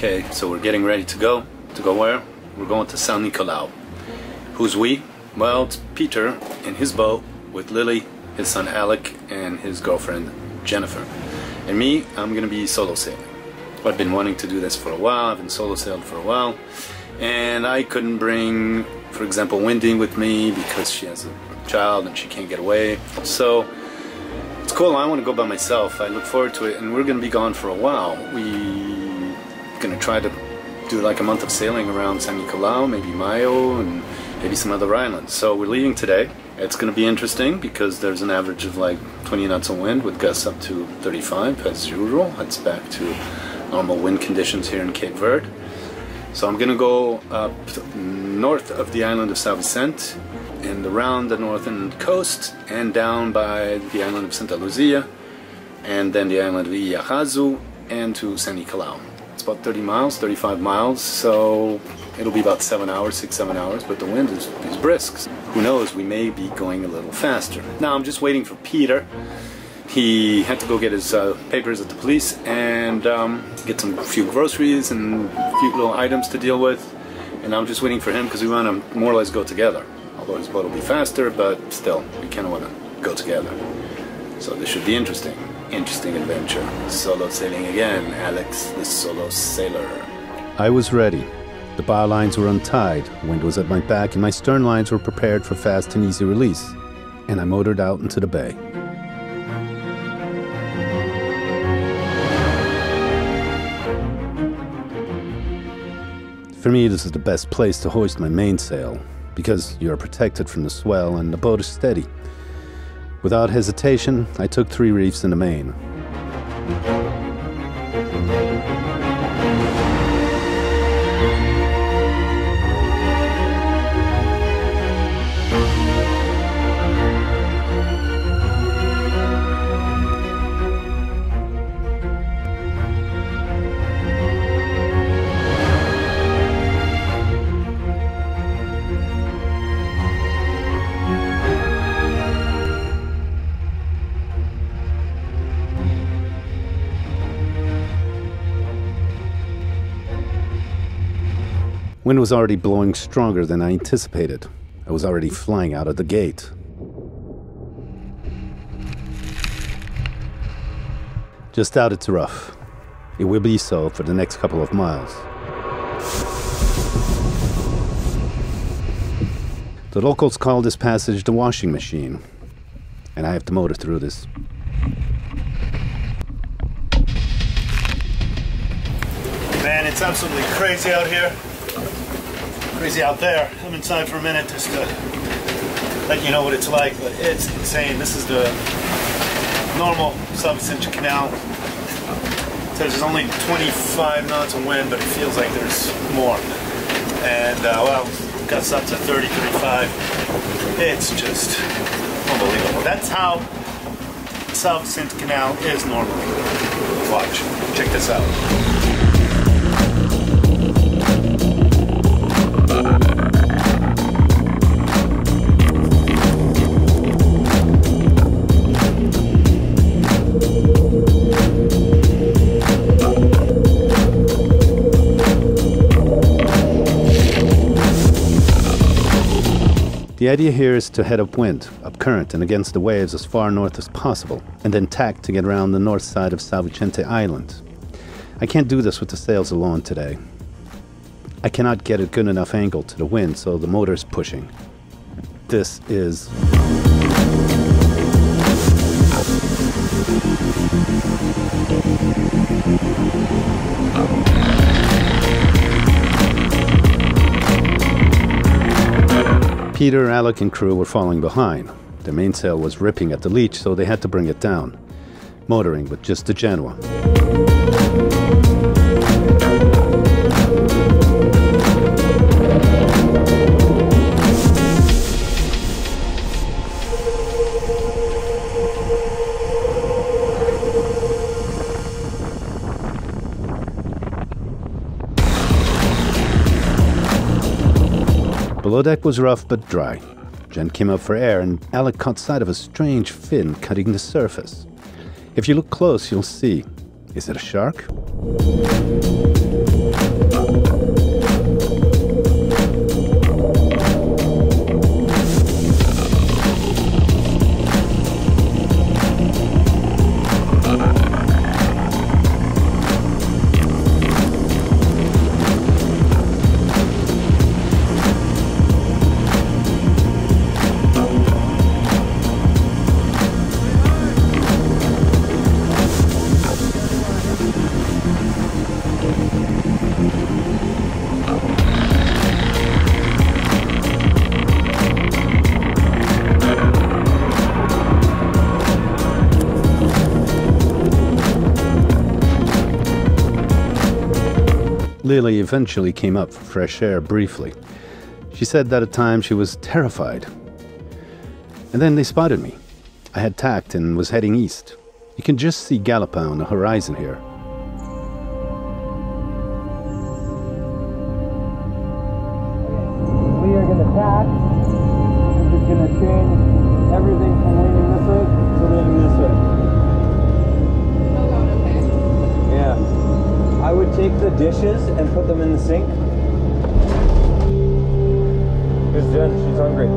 Okay, so we're getting ready to go. To go where? We're going to Sao Nicolau. Who's we? Well, it's Peter in his boat with Lily, his son Aleck, and his girlfriend Jennifer. And me, I'm going to be solo sailing. I've been wanting to do this for a while. I've been solo sailed for a while. And I couldn't bring, for example, Wendy with me because she has a child and she can't get away. So it's cool. I want to go by myself. I look forward to it. And we're going to be gone for a while. We're going to try to do like a month of sailing around Sao Nicolau, maybe Mayo, and maybe some other islands. So we're leaving today. It's going to be interesting because there's an average of like 20 knots of wind with gusts up to 35 as usual. That's back to normal wind conditions here in Cape Verde. So I'm going to go up north of the island of Sao Vicente and around the northern coast and down by the island of Santa Luzia and then the island of Iyahazu and to Sao Nicolau. It's about 30 miles, 35 miles, so it'll be about 7 hours, 6-7 hours, but the wind is brisk. Who knows, we may be going a little faster. Now I'm just waiting for Peter. He had to go get his papers at the police and get a few groceries and a few little items to deal with. And I'm just waiting for him because we want to more or less go together. Although his boat will be faster, but still, we kind of want to go together. So this should be interesting. Interesting adventure. Solo sailing again. Alex, the solo sailor. I was ready. The bow lines were untied, wind was at my back, and my stern lines were prepared for fast and easy release. And I motored out into the bay. For me, this is the best place to hoist my mainsail, because you are protected from the swell and the boat is steady. Without hesitation, I took 3 reefs in the main. Wind was already blowing stronger than I anticipated. I was already flying out of the gate. Just out it's rough. It will be so for the next couple of miles. The locals call this passage the washing machine, and I have to motor through this. Man, it's absolutely crazy out here. Crazy out there. I'm inside for a minute just to let you know what it's like, but it's insane. This is the normal Sao Vicente Canal. It says there's only 25 knots of wind, but it feels like there's more. And well, gusts up to 30, 35. It's just unbelievable. That's how Sao Vicente Canal is normally. Watch. Check this out. The idea here is to head upwind, up current and against the waves as far north as possible, and then tack to get around the north side of Sao Vicente Island. I can't do this with the sails alone today. I cannot get a good enough angle to the wind, so the motor is pushing. This is... Peter, Alec, and crew were falling behind. Their mainsail was ripping at the leech, so they had to bring it down, motoring with just the Genoa. Below deck was rough but dry. Jen came up for air and Alec caught sight of a strange fin cutting the surface. If you look close, you'll see. Is it a shark? Lily eventually came up for fresh air briefly. She said that at times she was terrified. And then they spotted me. I had tacked and was heading east. You can just see Galopin on the horizon here. We are going to tack. This is going to change everything from leaning this way to leaning this way. Oh god, okay. Yeah. I would take the dishes and put them in the sink. Here's Jen, she's hungry.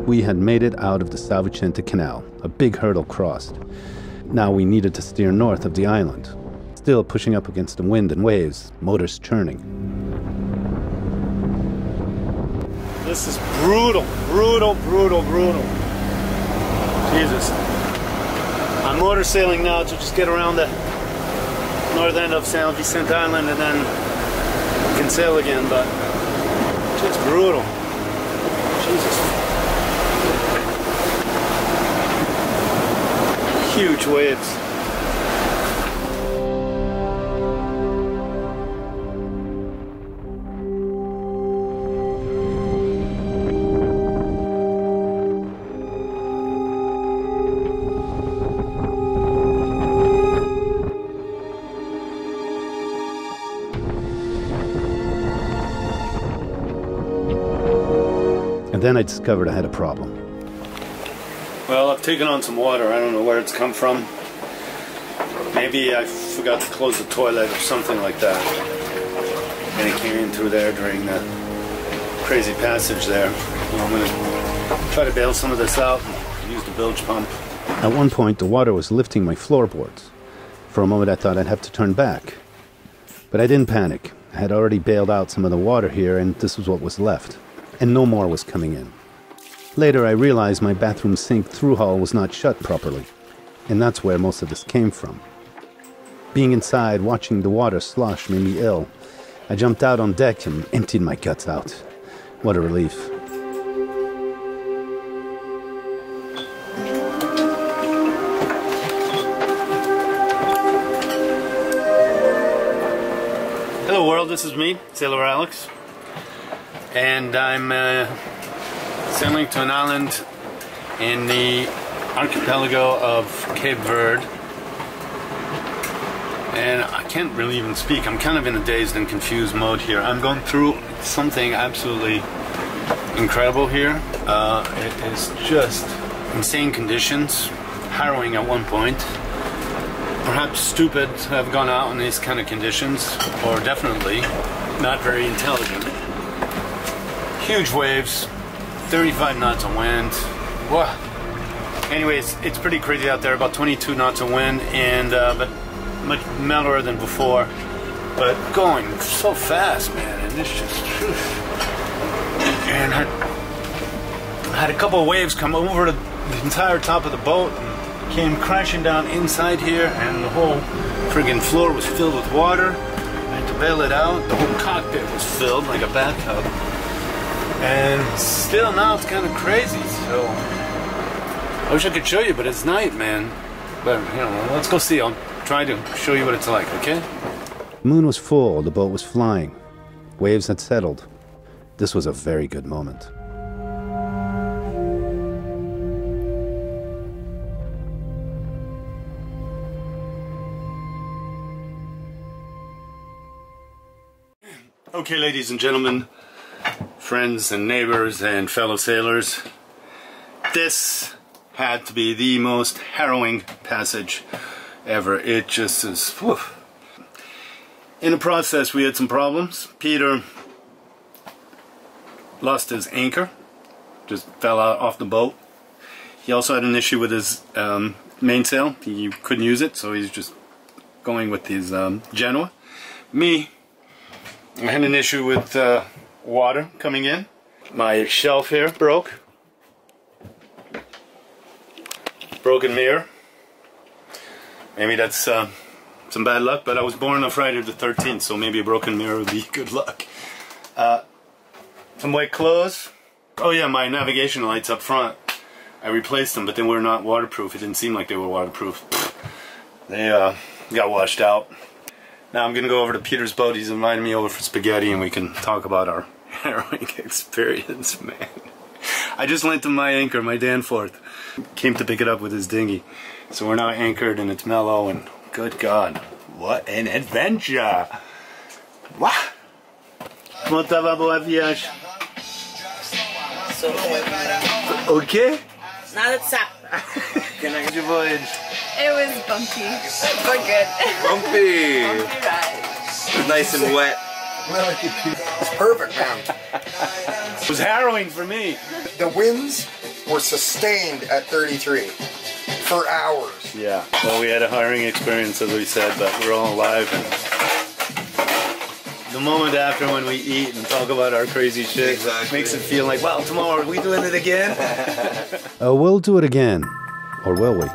We had made it out of the Sao Vicente Canal, a big hurdle crossed. Now we needed to steer north of the island, still pushing up against the wind and waves, motors churning. This is brutal, brutal, brutal, brutal. Jesus. I'm motor sailing now to just get around the north end of Sao Vicente Island and then we can sail again, but just brutal. Jesus. Huge waves. And then I discovered I had a problem. Well, I've taken on some water. I don't know where it's come from. Maybe I forgot to close the toilet or something like that. And it came in through there during the crazy passage there. Well, I'm going to try to bail some of this out and use the bilge pump. At one point, the water was lifting my floorboards. For a moment, I thought I'd have to turn back. But I didn't panic. I had already bailed out some of the water here, and this was what was left. And no more was coming in. Later, I realized my bathroom sink through-hull was not shut properly, and that's where most of this came from. Being inside, watching the water slosh made me ill. I jumped out on deck and emptied my guts out. What a relief. Hello world, this is me, Sailor Alex. And I'm sailing to an island in the archipelago of Cape Verde, and I can't really even speak. I'm kind of in a dazed and confused mode here. I'm going through something absolutely incredible here. It is just insane conditions, harrowing at one point. Perhaps stupid to have gone out in these kind of conditions, or definitely not very intelligent. Huge waves, 35 knots of wind. Whoa. Anyways, it's pretty crazy out there. About 22 knots of wind, and but much mellower than before. But going so fast, man, and it's just. And I had a couple of waves come over the entire top of the boat and came crashing down inside here, and the whole friggin' floor was filled with water. I had to bail it out. The whole cockpit was filled like a bathtub. And still now it's kind of crazy, so I wish I could show you, but it's night, man. But, you know, let's go see. I'll try to show you what it's like, okay? The moon was full, the boat was flying. Waves had settled. This was a very good moment. Okay, ladies and gentlemen, friends and neighbors and fellow sailors, this had to be the most harrowing passage ever. It just is, whew. In the process we had some problems. Peter lost his anchor, just fell out off the boat. He also had an issue with his mainsail. He couldn't use it, so he's just going with his Genoa. Me, I had an issue with water coming in. My shelf here broke. Broken mirror. Maybe that's some bad luck, but I was born on Friday the 13th, so maybe a broken mirror would be good luck. Some wet clothes. Oh yeah, my navigation lights up front. I replaced them, but they were not waterproof. It didn't seem like they were waterproof. They got washed out. Now I'm gonna go over to Peter's boat. He's invited me over for spaghetti and we can talk about our harrowing experience, man. I just lent him my anchor, my Danforth. Came to pick it up with his dinghy. So we're now anchored and it's mellow and good God, what an adventure! What? Comment va voyage? Okay? Nada de sapo. Can I get your voyage? It was bumpy, but good. Bumpy. Bumpy ride. It was nice and wet. It's perfect, man. It was harrowing for me. The winds were sustained at 33 for hours. Yeah, well, we had a harrowing experience, as we said, but we're all alive. And the moment after when we eat and talk about our crazy shit makes it feel like, well, tomorrow are we doing it again? We'll do it again. Or will we?